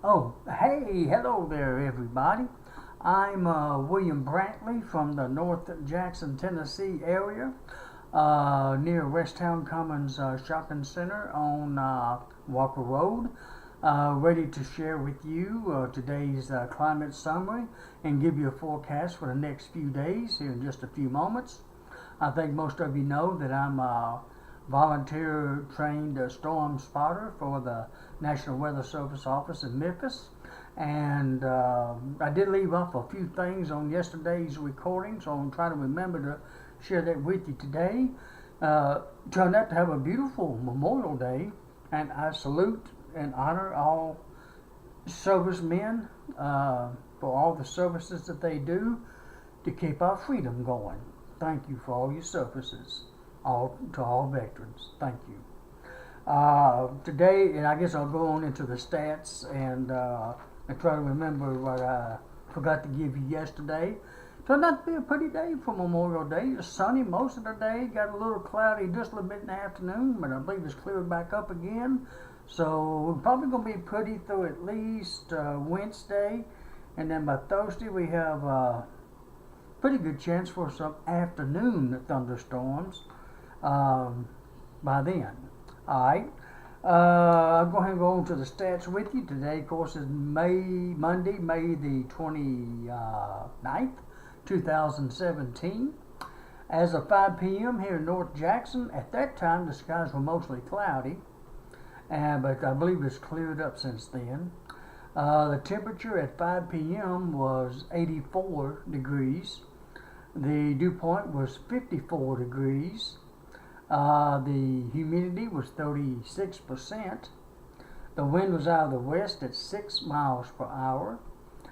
Oh, hey, hello there, everybody. I'm William Brantley from the North Jackson, Tennessee area, near Westtown Commons Shopping Center on Walker Road. Ready to share with you today's climate summary and give you a forecast for the next few days here in just a few moments. I think most of you know that I'm a volunteer trained storm spotter for the National Weather Service office in Memphis. And I did leave off a few things on yesterday's recording, so I'm trying to remember to share that with you today. Turned out to have a beautiful Memorial Day, and I salute and honor all servicemen for all the services that they do to keep our freedom going. Thank you for all your services, to all veterans. Thank you. Today, and I guess I'll go on into the stats and try to remember what I forgot to give you yesterday. Turned out to be a pretty day for Memorial Day. It's sunny most of the day. Got a little cloudy just a little bit in the afternoon, but I believe it's cleared back up again. So we're probably going to be pretty through at least Wednesday. And then by Thursday we have pretty good chance for some afternoon thunderstorms by then. Alright, I'll go ahead and go on to the stats with you. Today, of course, is Monday, May the 29th, 2017. As of 5 p.m. here in North Jackson, at that time the skies were mostly cloudy, but I believe it's cleared up since then. The temperature at 5 p.m. was 84 degrees. The dew point was 54 degrees. The humidity was 36%. The wind was out of the west at 6 miles per hour.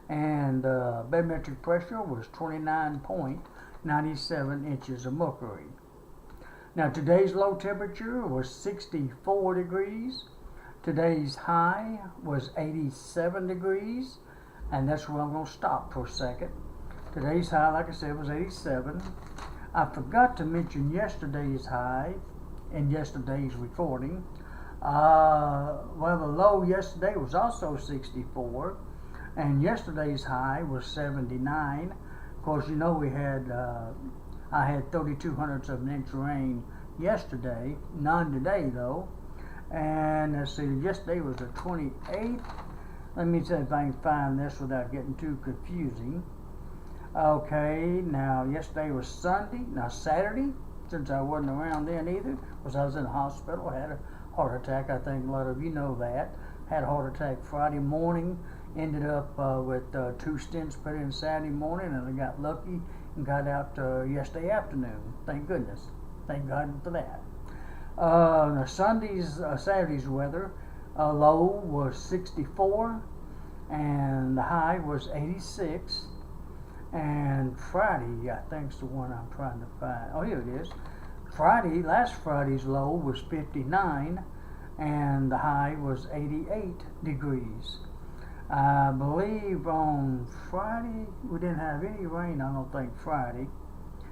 And barometric pressure was 29.97 inches of mercury. Now today's low temperature was 64 degrees. Today's high was 87 degrees. And that's where I'm going to stop for a second. Today's high, like I said, was 87. I forgot to mention yesterday's high in yesterday's recording. Well, the low yesterday was also 64, and yesterday's high was 79. Of course, you know I had 32 hundredths of an inch of rain yesterday, none today though. And let's see, yesterday was the 28th. Let me see if I can find this without getting too confusing. Okay, now yesterday was Sunday. Now Saturday, since I wasn't around then either, because I was in the hospital, I had a heart attack. I think a lot of you know that. Had a heart attack Friday morning, ended up with 2 stents put in Saturday morning, and I got lucky and got out yesterday afternoon. Thank goodness. Thank God for that. Now Saturday's weather, low was 64, and the high was 86. And Friday, I think is the one I'm trying to find. Oh, here it is. Last Friday's low was 59, and the high was 88 degrees. I believe on Friday, we didn't have any rain, I don't think, Friday,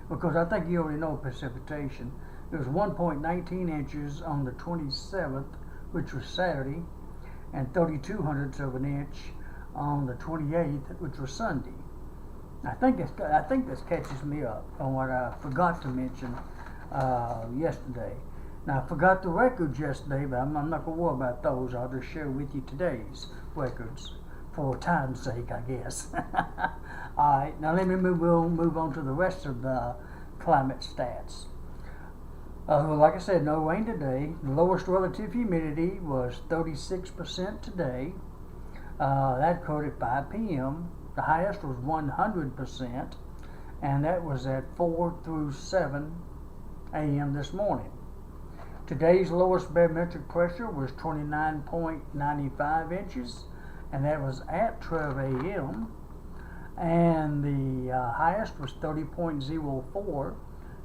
because I think you already know precipitation. There was 1.19 inches on the 27th, which was Saturday, and 32 hundredths of an inch on the 28th, which was Sunday. I think this catches me up on what I forgot to mention yesterday. Now I forgot the records yesterday, but I'm not going to worry about those. I'll just share with you today's records for time's sake, I guess. All right, now let me move on to the rest of the climate stats. Like I said, no rain today. The lowest relative humidity was 36% today. That occurred at 5 p.m. The highest was 100%, and that was at 4 through 7 a.m. this morning. Today's lowest barometric pressure was 29.95 inches, and that was at 12 a.m. And the highest was 30.04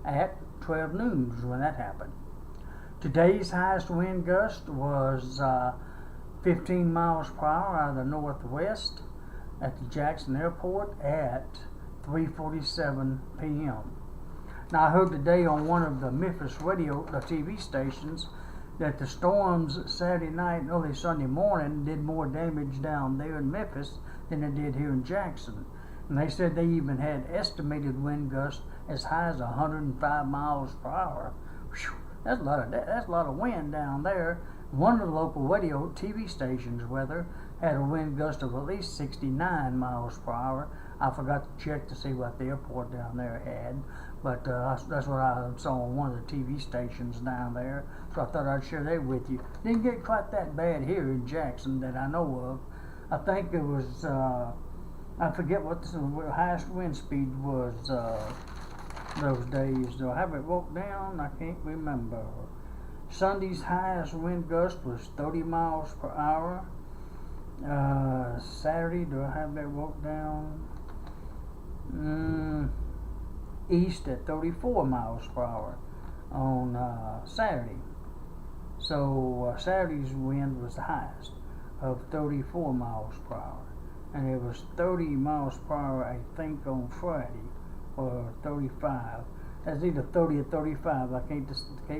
at 12 noon when that happened. Today's highest wind gust was 15 miles per hour out of the northwest at the Jackson Airport at 3:47 p.m. Now I heard today on one of the Memphis radio, the TV stations, that the storms Saturday night and early Sunday morning did more damage down there in Memphis than it did here in Jackson. And they said they even had estimated wind gusts as high as 105 miles per hour. Whew, that's a lot of wind down there. One of the local radio TV stations, weather, had a wind gust of at least 69 miles per hour. I forgot to check to see what the airport down there had, but that's what I saw on one of the TV stations down there. So I thought I'd share that with you. Didn't get quite that bad here in Jackson that I know of. I think it was, I forget what the highest wind speed was those days. Do I have it wrote down? I can't remember. Sunday's highest wind gust was 30 miles per hour. Saturday, do I have that wrote down? East at 34 miles per hour on Saturday. So Saturday's wind was the highest of 34 miles per hour. And it was 30 miles per hour, I think, on Friday, or 35. That's either 30 or 35. I can't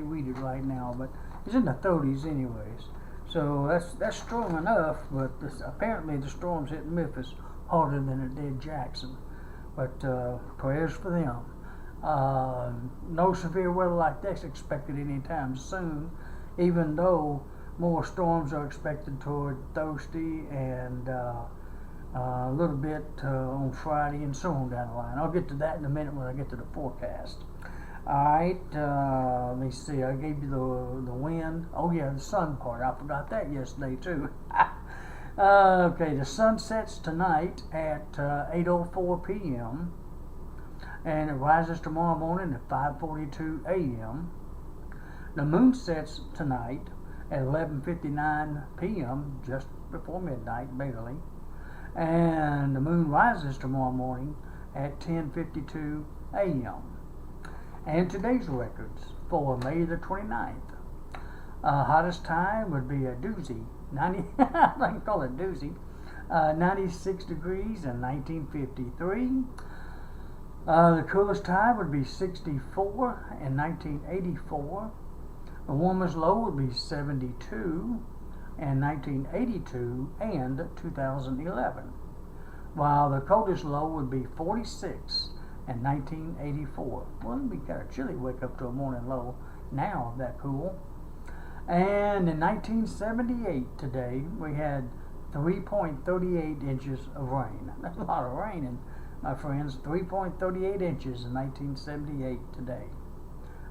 read it right now, but it's in the 30s anyways. So that's strong enough, but apparently the storms hit Memphis harder than it did Jackson. But prayers for them. No severe weather like that's expected anytime soon, even though more storms are expected toward Thursday and a little bit on Friday and so on down the line. I'll get to that in a minute when I get to the forecast. Alright, let me see, I gave you the wind. Oh yeah, the sun part, I forgot that yesterday too. Okay, the sun sets tonight at 8:04 p.m. and it rises tomorrow morning at 5:42 a.m. The moon sets tonight at 11:59 p.m., just before midnight, barely. And the moon rises tomorrow morning at 10:52 a.m. And today's records for May the 29th. Hottest time would be a doozy. I can call it doozy. 96 degrees in 1953. The coolest time would be 64 in 1984. The warmest low would be 72 in 1982 and 2011. While the coldest low would be 46 in 1984. Well, it'd be kind of chilly wake up to a morning low now that cool. And in 1978 today, we had 3.38 inches of rain. That's a lot of rain, my friends. 3.38 inches in 1978 today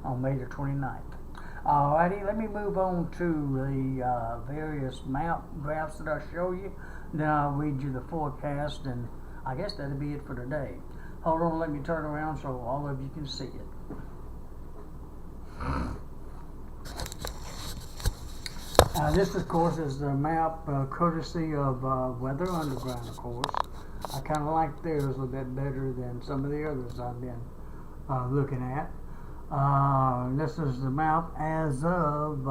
on May the 29th. Alrighty, let me move on to the various map graphs that I show you. Then I'll read you the forecast, and I guess that'll be it for today. Hold on, let me turn around so all of you can see it. This, of course, is the map courtesy of Weather Underground, of course. I kind of like theirs a little bit better than some of the others I've been looking at. This is the map as of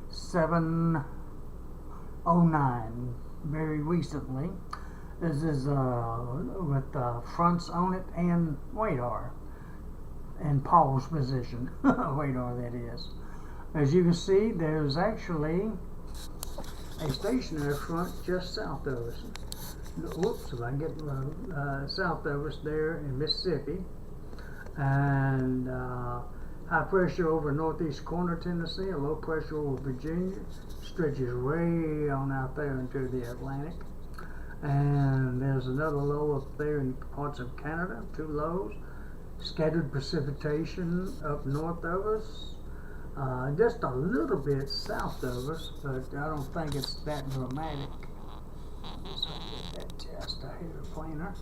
7:09, very recently. This is with fronts on it and radar, and pause position, radar that is. As you can see, there's actually a stationary front just south of us. Whoops, if I can get south of us there in Mississippi. And high pressure over northeast corner Tennessee, and low pressure over Virginia, stretches way on out there into the Atlantic. And there's another low up there in parts of Canada, two lows. Scattered precipitation up north of us, just a little bit south of us, but I don't think it's that dramatic. So get that just a hair plainer.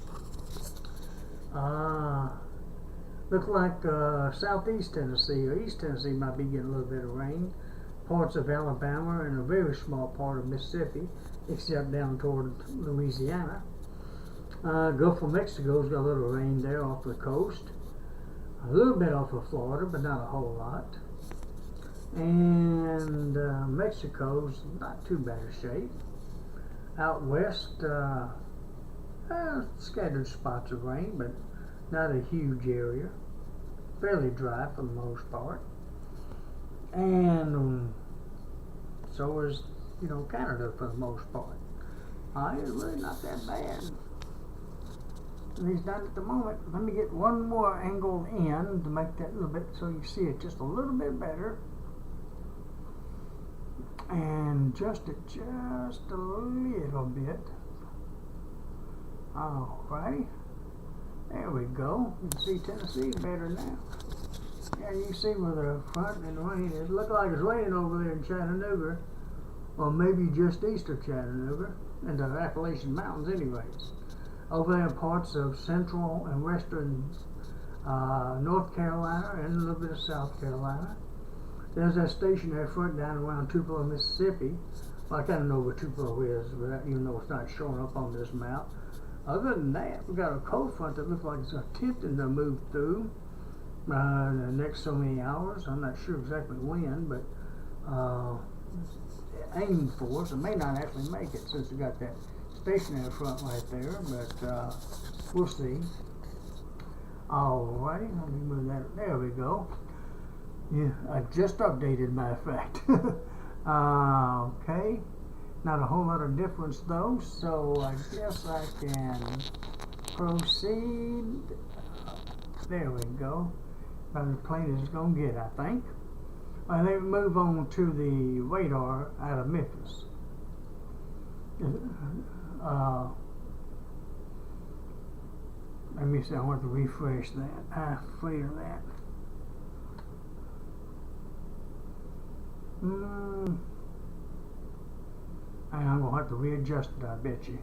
Look like southeast Tennessee or east Tennessee might be getting a little bit of rain. Parts of Alabama and a very small part of Mississippi, except down toward Louisiana. Gulf of Mexico's got a little rain there off the coast. A little bit off of Florida, but not a whole lot. And Mexico's not too bad a shape. Out west, scattered spots of rain, but not a huge area. Fairly dry for the most part. And So is, Canada for the most part. It's really not that bad. At least not at the moment. Let me get one more angle in to make that a little bit so you see it just a little bit better. And adjust it just a little bit. Alrighty. There we go. You can see Tennessee better now. Yeah, you can see where the front and rain. It looked like it's raining over there in Chattanooga. Or maybe just east of Chattanooga. In the Appalachian Mountains anyways. Over there in parts of central and western North Carolina and a little bit of South Carolina. There's that station there front down around Tupelo, Mississippi. Well, I kind of know where Tupelo is, but even though it's not showing up on this map. Other than that, we've got a cold front that looks like it's attempting to move through the next so many hours. I'm not sure exactly when, but aiming for us. It may not actually make it since we got that stationary front right there, but we'll see. Alrighty, let me move that. There we go. Yeah, I just updated, matter of fact. Okay, not a whole lot of difference though, so I guess I can proceed. There we go. About as plain as it's gonna get, I think. Let me move on to the radar out of Memphis. Let me see, I want to refresh that. Clear that. And I'm going to have to readjust it, I bet you.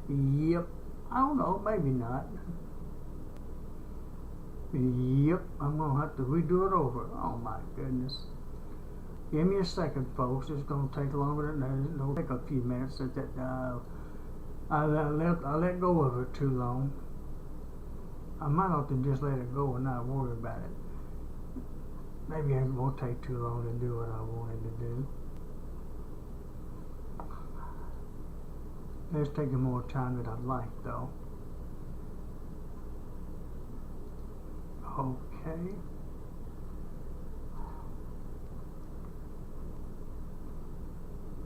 Yep. I don't know, maybe not. Yep, I'm going to have to redo it over. Oh my goodness. Give me a second, folks. It's going to take longer than that. It'll take a few minutes. I let go of it too long. I might have to just let it go and not worry about it. Maybe it won't take too long to do what I wanted to do. It's taking more time than I'd like, though. Okay.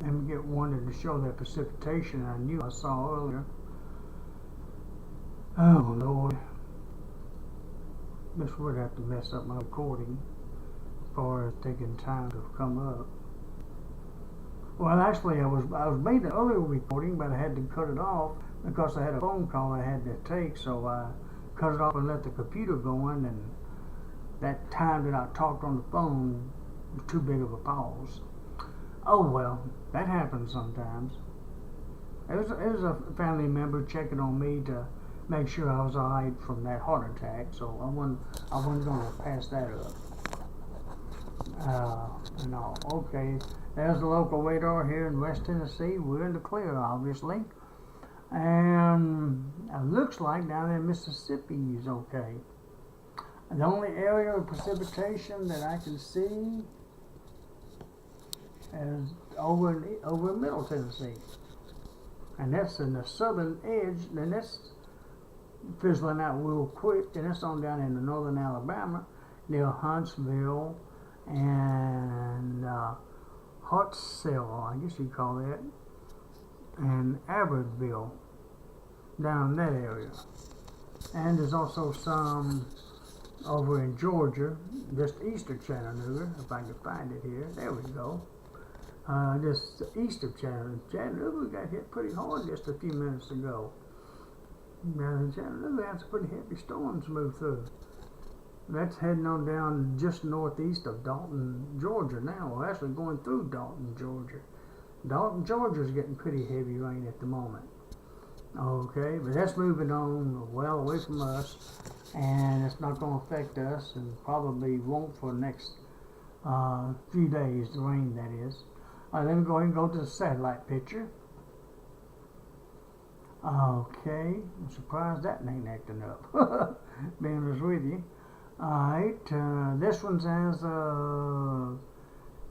Let me get one to show that precipitation I knew I saw earlier. Oh Lord. This would have to mess up my recording as far as taking time to come up. Well, actually, I was made an earlier recording, but I had to cut it off because I had a phone call I had to take, so I cut it off and let the computer going, and that time that I talked on the phone was too big of a pause. Oh well, that happens sometimes. It was a family member checking on me to make sure I was alright from that heart attack, so I wasn't going to pass that up. No, okay. There's the local radar here in West Tennessee. We're in the clear, obviously. And it looks like down in Mississippi is okay. The only area of precipitation that I can see is over in Middle Tennessee. And that's in the southern edge, and that's fizzling out real quick, and that's on down in the northern Alabama, near Huntsville and Hartselle, I guess you'd call that, and Abbeville, down in that area. And there's also some over in Georgia, just east of Chattanooga, if I can find it here. There we go. Just east of Chattanooga. Chattanooga got hit pretty hard just a few minutes ago. Now, Chattanooga had some pretty heavy storms move through. That's heading on down just northeast of Dalton, Georgia now. We're actually going through Dalton, Georgia. Dalton, Georgia's getting pretty heavy rain at the moment. Okay, but that's moving on well away from us, and it's not going to affect us, and probably won't for the next few days, the rain that is. All right, let me go ahead and go to the satellite picture. Okay, I'm surprised that ain't acting up. Being honest with you. Alright, this one's as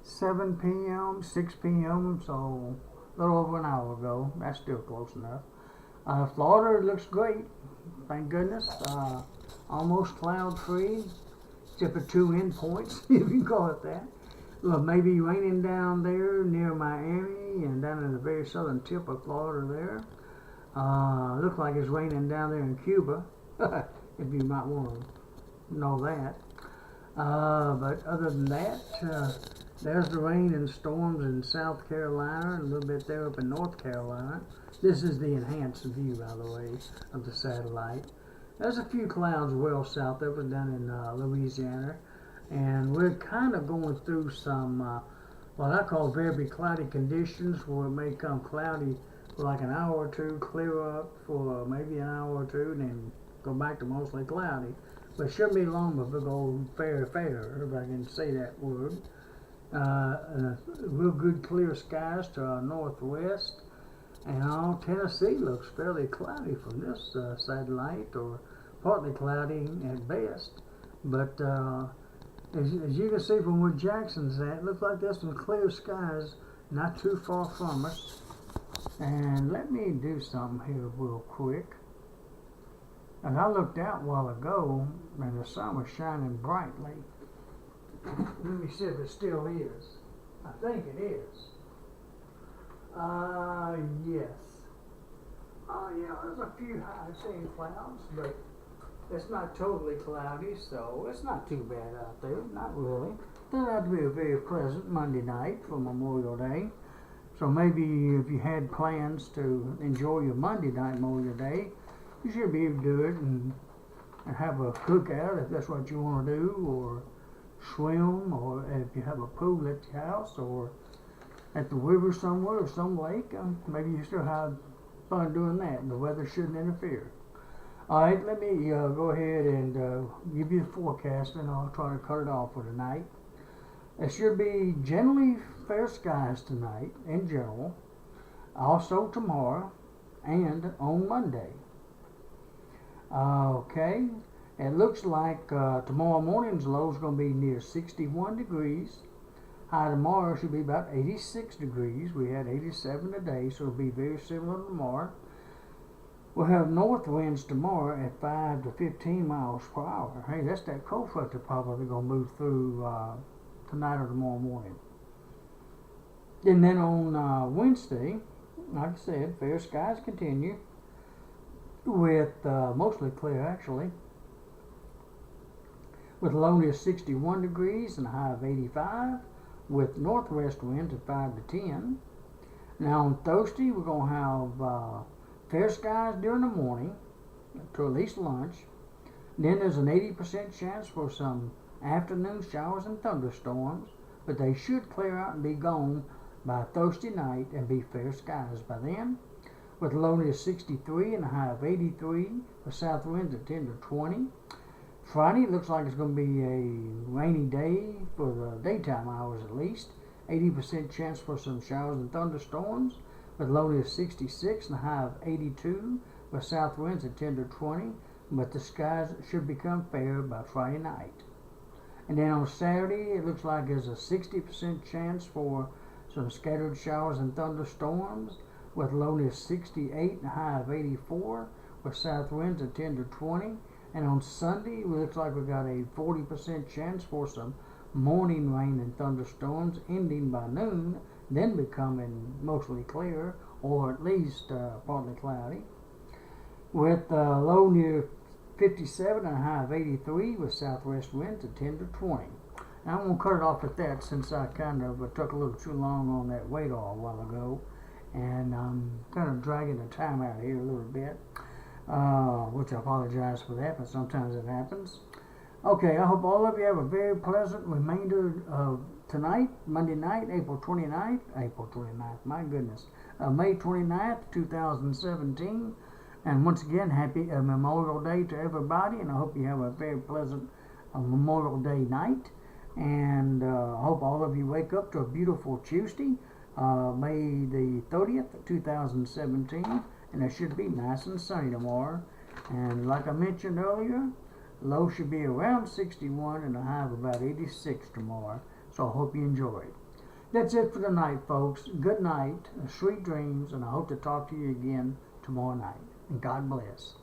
7 p.m., 6 p.m., so a little over an hour ago. That's still close enough. Florida looks great, thank goodness. Almost cloud free, except for 2 endpoints, if you can call it that. Well, maybe raining down there near Miami and down in the very southern tip of Florida there. Looks like it's raining down there in Cuba, if you might want to know that. But other than that, there's the rain and storms in South Carolina and a little bit there up in North Carolina. This is the enhanced view, by the way, of the satellite. There's a few clouds well south of it down in Louisiana. And we're kind of going through some, what I call very cloudy conditions, where it may come cloudy for like an hour or two, clear up for maybe an hour or two, and then go back to mostly cloudy. But it shouldn't be long before it goes fair, if I can say that word. Real good clear skies to our northwest. And all Tennessee looks fairly cloudy from this satellite, or partly cloudy at best. But as you can see from where Jackson's at, it looks like there's some clear skies not too far from us. And let me do something here real quick. And I looked out a while ago, and the sun was shining brightly. Let me see if it still is. I think it is. Yes. Oh, yeah, there's a few high-seeing clouds, but it's not totally cloudy, so it's not too bad out there. Not really. Turned out to be a very pleasant Monday night for Memorial Day. So maybe if you had plans to enjoy your Monday night Memorial Day, you should be able to do it and have a cookout if that's what you want to do, or swim, or if you have a pool at your house, or at the river somewhere, or some lake. Maybe you still have fun doing that. The weather shouldn't interfere. Alright, let me go ahead and give you the forecast, and I'll try to cut it off for tonight. It should be generally fair skies tonight, in general, also tomorrow, and on Monday. Okay, it looks like tomorrow morning's low is going to be near 61 degrees. High tomorrow should be about 86 degrees. We had 87 today, so it'll be very similar to tomorrow. We'll have north winds tomorrow at 5 to 15 miles per hour. Hey, that's that cold front that's probably going to move through tonight or tomorrow morning. And then on Wednesday, like I said, fair skies continue with mostly clear, actually, with a low near 61 degrees and a high of 85, with northwest winds at 5 to 10. Now on Thursday, we're going to have fair skies during the morning to at least lunch. Then there's an 80% chance for some afternoon showers and thunderstorms, but they should clear out and be gone by Thursday night and be fair skies by then, with a low near 63 and a high of 83, with south winds at 10 to 20. Friday looks like it's going to be a rainy day for the daytime hours at least. 80% chance for some showers and thunderstorms, with a low near 66 and a high of 82, with south winds at 10 to 20. But the skies should become fair by Friday night. And then on Saturday, it looks like there's a 60% chance for some scattered showers and thunderstorms, with a low near 68 and a high of 84, with south winds at 10 to 20. And on Sunday, it looks like we've got a 40% chance for some morning rain and thunderstorms, ending by noon, then becoming mostly clear, or at least partly cloudy, with a low near 57 and a high of 83, with southwest winds at 10 to 20. Now I'm going to cut it off at that, since I kind of took a little too long on that radar a while ago, and I'm kind of dragging the time out here a little bit, which I apologize for that, but sometimes it happens. Okay, I hope all of you have a very pleasant remainder of tonight, Monday night, April 29th, my goodness, May 29th, 2017. And once again, happy Memorial Day to everybody, and I hope you have a very pleasant Memorial Day night. And I hope all of you wake up to a beautiful Tuesday, May the 30th, 2017, and it should be nice and sunny tomorrow. And like I mentioned earlier, low should be around 61 and a high of about 86 tomorrow. So I hope you enjoy it. That's it for tonight, folks. Good night, sweet dreams, and I hope to talk to you again tomorrow night. And God bless.